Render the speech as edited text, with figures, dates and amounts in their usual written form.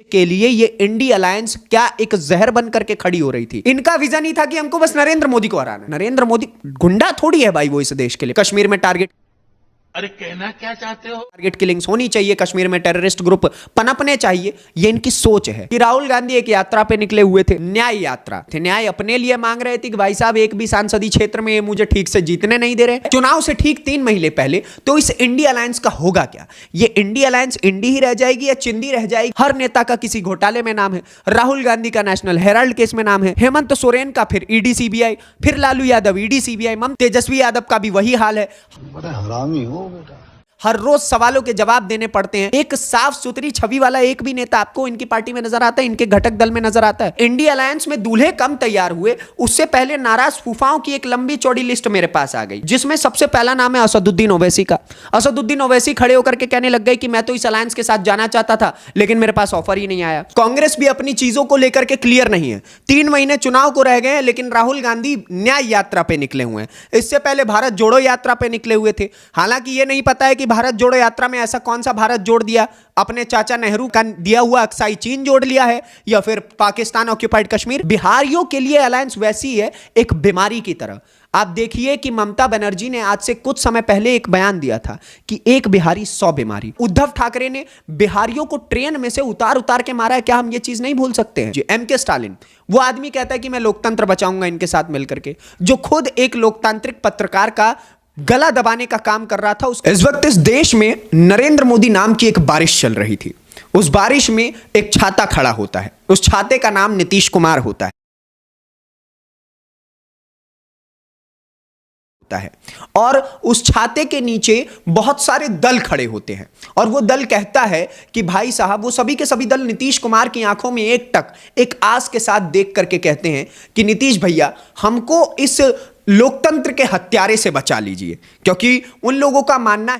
के लिए ये इंडी अलायंस क्या एक जहर बन करके खड़ी हो रही थी। इनका विजन ही था कि हमको बस नरेंद्र मोदी को हराना है। नरेंद्र मोदी गुंडा थोड़ी है भाई, वो इस देश के लिए। कश्मीर में टारगेट क्या चाहते हो? टारगेट किलिंग्स होनी चाहिए, कश्मीर में टेररिस्ट ग्रुप पनपने चाहिए, ये इनकी सोच है। कि राहुल गांधी एक यात्रा पे निकले हुए थे, न्याय यात्रा थे। न्याय अपने लिए मांग रहे थे कि भाई साहब एक भी सांसदीय क्षेत्र में मुझे ठीक से जीतने नहीं दे रहे। चुनाव से ठीक 3 महीने पहले तो इस इंडी अलायंस का होगा क्या? ये इंडी अलायंस इंडी ही रह जाएगी या चिंदी रह जाएगी? हर नेता का किसी घोटाले में नाम है। राहुल गांधी का नेशनल हेराल्ड केस में नाम है, हेमंत सोरेन का फिर ईडी सीबीआई, फिर लालू यादव ईडी सीबीआई, तेजस्वी यादव का भी वही हाल है। बड़ा हरामी हो बेटा। हर रोज सवालों के जवाब देने पड़ते हैं। एक साफ सुथरी छवि वाला एक भी नेता आपको इनकी पार्टी में नजर आता है, इनके घटक दल में नजर आता है? इंडी अलायंस में दूल्हे कम तैयार हुए, उससे पहले नाराज फूफाओं की एक लंबी चौड़ी लिस्ट मेरे पास आ गई, जिसमें सबसे पहला नाम है असदुद्दीन ओवैसी का। असदुद्दीन ओवैसी खड़े होकर के कहने लग गए कि मैं तो इस अलायंस के साथ जाना चाहता था, लेकिन मेरे पास ऑफर ही नहीं आया। कांग्रेस भी अपनी चीजों को लेकर के क्लियर नहीं है। 3 महीने चुनाव को रह गए हैं, लेकिन राहुल गांधी न्याय यात्रा पे निकले हुए हैं। इससे पहले भारत जोड़ो यात्रा पे निकले हुए थे। हालांकि यह नहीं पता है कि भारत जोड़ो यात्रा में ऐसा कौन सा भारत जोड़ दिया, अपने चाचा नेहरू का दिया हुआ अक्साई चीन जोड़ लिया है या फिर पाकिस्तान ऑक्यूपाइड कश्मीर। बिहारियों के लिए अलायंस वैसी है, एक बीमारी की तरह। आप देखिए कि ममता बनर्जी ने आज से कुछ समय पहले एक बयान दिया था कि एक बिहारी 100 बीमारी। उद्धव ठाकरे ने बिहारियों को ट्रेन में से उतार उतार के मारा है। क्या हम ये चीज नहीं भूल सकते हैं? एमके स्टालिन, वो आदमी कहता है कि मैं लोकतंत्र बचाऊंगा इनके साथ मिलकर के, जो खुद एक लोकतांत्रिक पत्रकार का गला दबाने का काम कर रहा था। इस वक्त इस देश में नरेंद्र मोदी नाम की एक बारिश चल रही थी। उस बारिश में एक छाता खड़ा होता है, उस छाते का नाम नीतीश कुमार होता है। और उस छाते के नीचे बहुत सारे दल खड़े होते हैं और वो दल कहता है कि भाई साहब, वो सभी के सभी दल नीतीश कुमार की आंखों में एकटक एक आस के साथ देख करके कहते हैं कि नीतीश भैया, हमको इस लोकतंत्र के हत्यारे से बचा लीजिए, क्योंकि उन लोगों का मानना है